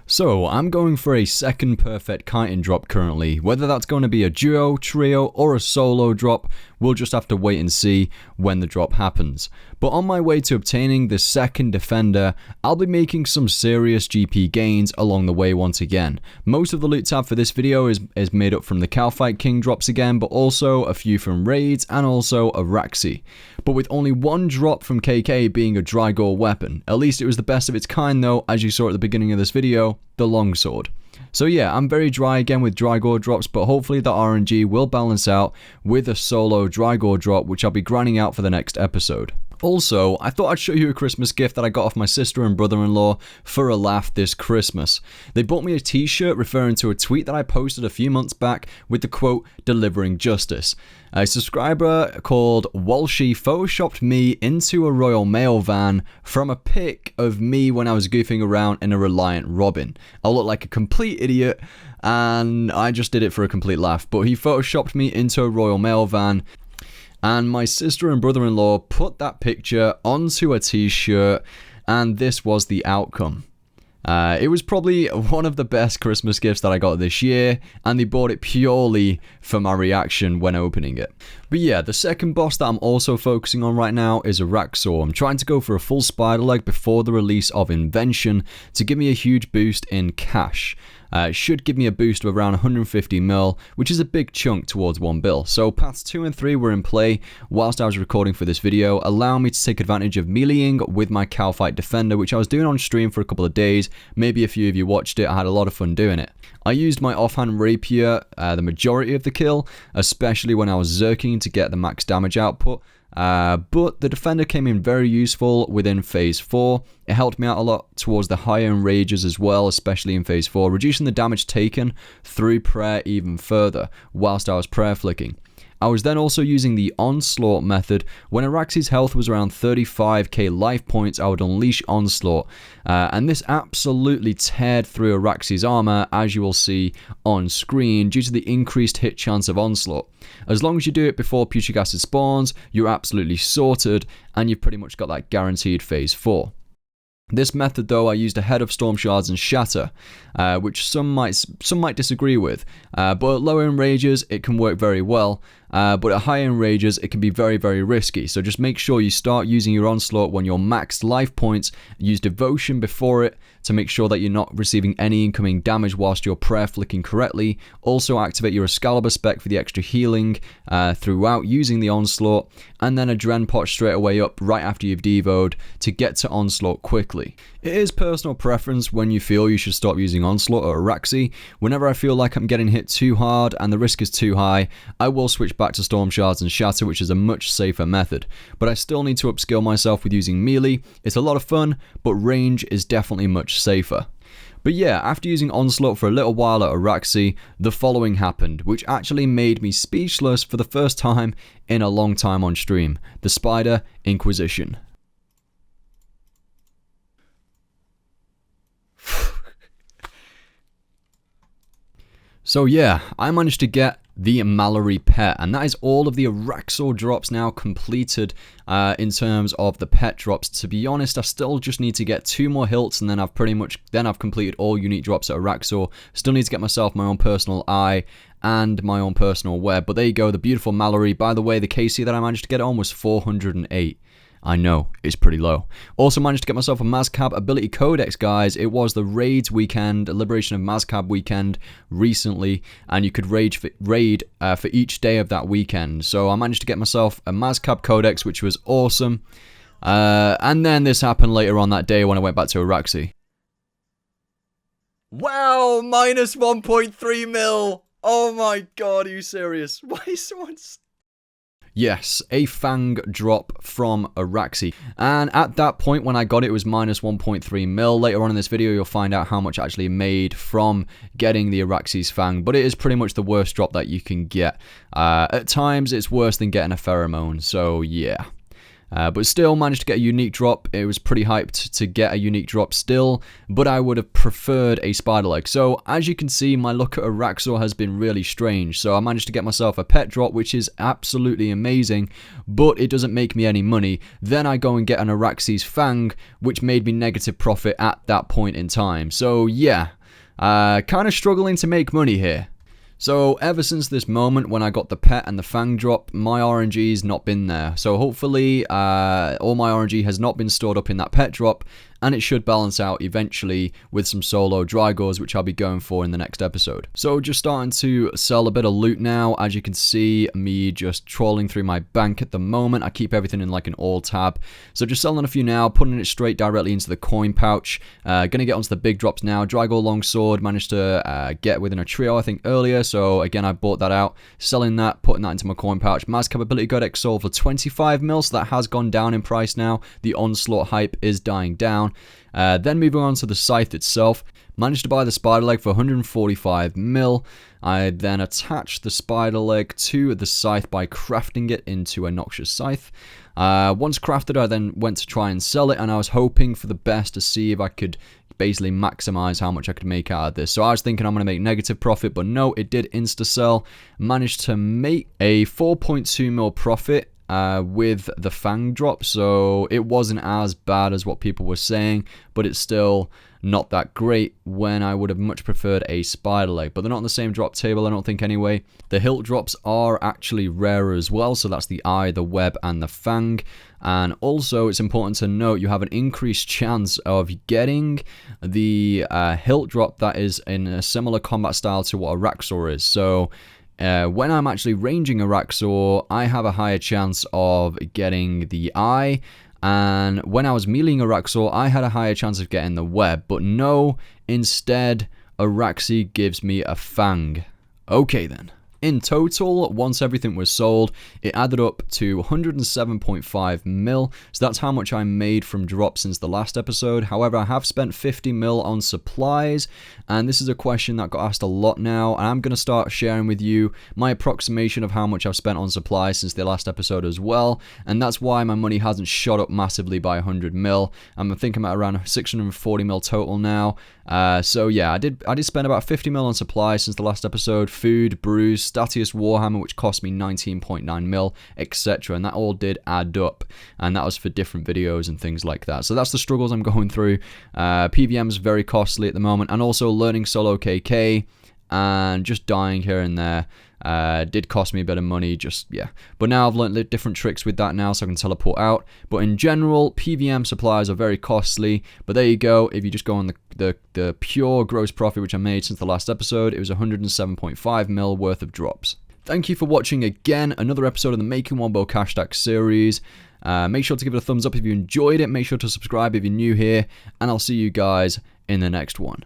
So I'm going for a second perfect kiting drop currently. Whether that's going to be a duo, trio, or a solo drop, we'll just have to wait and see when the drop happens. But on my way to obtaining the second defender, I'll be making some serious GP gains along the way once again. Most of the loot tab for this video is made up from the Calfight King drops again, but also a few from raids and also Araxxor. But with only one drop from KK being a Drygore weapon. At least it was the best of its kind though, as you saw at the beginning of this video, the longsword. So yeah, I'm very dry again with Drygore drops, but hopefully the RNG will balance out with a solo Drygore drop, which I'll be grinding out for the next episode. Also, I thought I'd show you a Christmas gift that I got off my sister and brother-in-law for a laugh this Christmas. They bought me a t-shirt referring to a tweet that I posted a few months back with the quote, "Delivering Justice." A subscriber called Walshy photoshopped me into a Royal Mail van from a pic of me when I was goofing around in a Reliant Robin. I look like a complete idiot and I just did it for a complete laugh, but he photoshopped me into a Royal Mail van. And my sister and brother-in-law put that picture onto a t-shirt, and this was the outcome. It was probably one of the best Christmas gifts that I got this year, and they bought it purely for my reaction when opening it. But yeah, the second boss that I'm also focusing on right now is Araxxor. I'm trying to go for a full spider leg before the release of Invention to give me a huge boost in cash. It should give me a boost of around 150 mil, which is a big chunk towards 1 bill. So paths 2 and 3 were in play whilst I was recording for this video, allowing me to take advantage of meleeing with my Calfight Defender, which I was doing on stream for a couple of days. Maybe a few of you watched it. I had a lot of fun doing it. I used my offhand rapier the majority of the kill, especially when I was zerking to get the max damage output. But the defender came in very useful within phase 4. It helped me out a lot towards the higher enrages as well, especially in phase 4, reducing the damage taken through prayer even further whilst I was prayer flicking. I was then also using the Onslaught method. When Araxxor's health was around 35k life points, I would unleash Onslaught. And this absolutely teared through Araxxor's armor, as you will see on screen, due to the increased hit chance of Onslaught. As long as you do it before Putric Acid spawns, you're absolutely sorted, and you've pretty much got that guaranteed phase 4. This method though I used ahead of Storm Shards and Shatter, which some might disagree with, but at lower enrages it can work very well, but at higher enrages it can be very, very risky. So just make sure you start using your Onslaught when you're maxed life points, use Devotion before it to make sure that you're not receiving any incoming damage whilst you're prayer flicking correctly. Also activate your Excalibur spec for the extra healing throughout using the Onslaught, and then a Dren pot straight away up right after you've devoed to get to Onslaught quickly. It is personal preference when you feel you should stop using Onslaught or Araxxor. Whenever I feel like I'm getting hit too hard and the risk is too high, I will switch back to Storm Shards and Shatter, which is a much safer method. But I still need to upskill myself with using melee. It's a lot of fun, but range is definitely much safer. But yeah, after using Onslaught for a little while at Araxxor, the following happened, which actually made me speechless for the first time in a long time on stream. The Spider Inquisition. So yeah, I managed to get the Mallory pet, and that is all of the Araxxor drops now completed in terms of the pet drops. To be honest, I still just need to get 2 more hilts, and then I've completed all unique drops at Araxxor. Still need to get myself my own personal eye and my own personal web, but there you go, the beautiful Mallory. By the way, the KC that I managed to get on was 408. I know, it's pretty low. Also managed to get myself a Mazcab ability codex, guys. It was the raids weekend, Liberation of Mazcab weekend recently, and you could raid for each day of that weekend. So I managed to get myself a Mazcab codex, which was awesome. And then this happened later on that day when I went back to Araxxor. Wow, minus 1.3 mil. Oh my god, are you serious? Why is someone... Yes, a Fang drop from Araxxor. And at that point when I got it, it was minus 1.3 mil. Later on in this video, you'll find out how much I actually made from getting the Araxxor's Fang. But it is pretty much the worst drop that you can get. At times, it's worse than getting a pheromone. So, yeah. But still managed to get a unique drop. It was pretty hyped to get a unique drop still, but I would have preferred a spider leg. So as you can see, my luck at Araxxor has been really strange. So I managed to get myself a pet drop, which is absolutely amazing, but it doesn't make me any money. Then I go and get an Araxxor's Fang, which made me negative profit at that point in time. So yeah, kind of struggling to make money here. So ever since this moment when I got the pet and the Fang drop, my RNG's not been there. So hopefully all my RNG has not been stored up in that pet drop, and it should balance out eventually with some solo Drygores, which I'll be going for in the next episode. So just starting to sell a bit of loot now. As you can see, me just trawling through my bank at the moment. I keep everything in like an all tab. So just selling a few now, putting it straight directly into the coin pouch. Gonna get onto the big drops now. Drygore Longsword managed to get within a trio, I think, earlier. So again, I bought that out, selling that, putting that into my coin pouch. Mass Capability God Exol for 25 mil, so that has gone down in price now. The Onslaught hype is dying down. Then moving on to the scythe itself, managed to buy the spider leg for 145 mil. I then attached the spider leg to the scythe by crafting it into a noxious scythe. Once crafted, I then went to try and sell it, and I was hoping for the best to see if I could basically maximize how much I could make out of this. So I was thinking I'm going to make negative profit, but no, it did insta-sell. Managed to make a 4.2 mil profit with the Fang drop, so it wasn't as bad as what people were saying, but it's still not that great when I would have much preferred a spider leg. But they're not on the same drop table, I don't think, anyway. The hilt drops are actually rarer as well, so that's the eye, the web, and the Fang. And also, it's important to note you have an increased chance of getting the hilt drop that is in a similar combat style to what Araxxor is. So when I'm actually ranging Araxxor, I have a higher chance of getting the eye, and when I was meleeing Araxxor, I had a higher chance of getting the web, but no, instead, Araxxor gives me a Fang. Okay then. In total, once everything was sold, it added up to 107.5 mil, so that's how much I made from drops since the last episode. However, I have spent 50 mil on supplies, and this is a question that got asked a lot now, and I'm going to start sharing with you my approximation of how much I've spent on supplies since the last episode as well, and that's why my money hasn't shot up massively by 100 mil. I'm thinking about around 640 mil total now. So yeah, I did spend about 50 mil on supplies since the last episode, food, brews, Statius Warhammer, which cost me 19.9 mil, etc. And that all did add up, and that was for different videos and things like that. So that's the struggles I'm going through. PVM's very costly at the moment, and also learning solo KK and just dying here and there did cost me a bit of money, yeah. But now I've learned different tricks with that now, so I can teleport out. But in general, PVM supplies are very costly. But there you go. If you just go on the pure gross profit, which I made since the last episode, it was 107.5 mil worth of drops. Thank you for watching again, another episode of the Making Wombo Cash Stack series. Make sure to give it a thumbs up if you enjoyed it. Make sure to subscribe if you're new here, and I'll see you guys in the next one.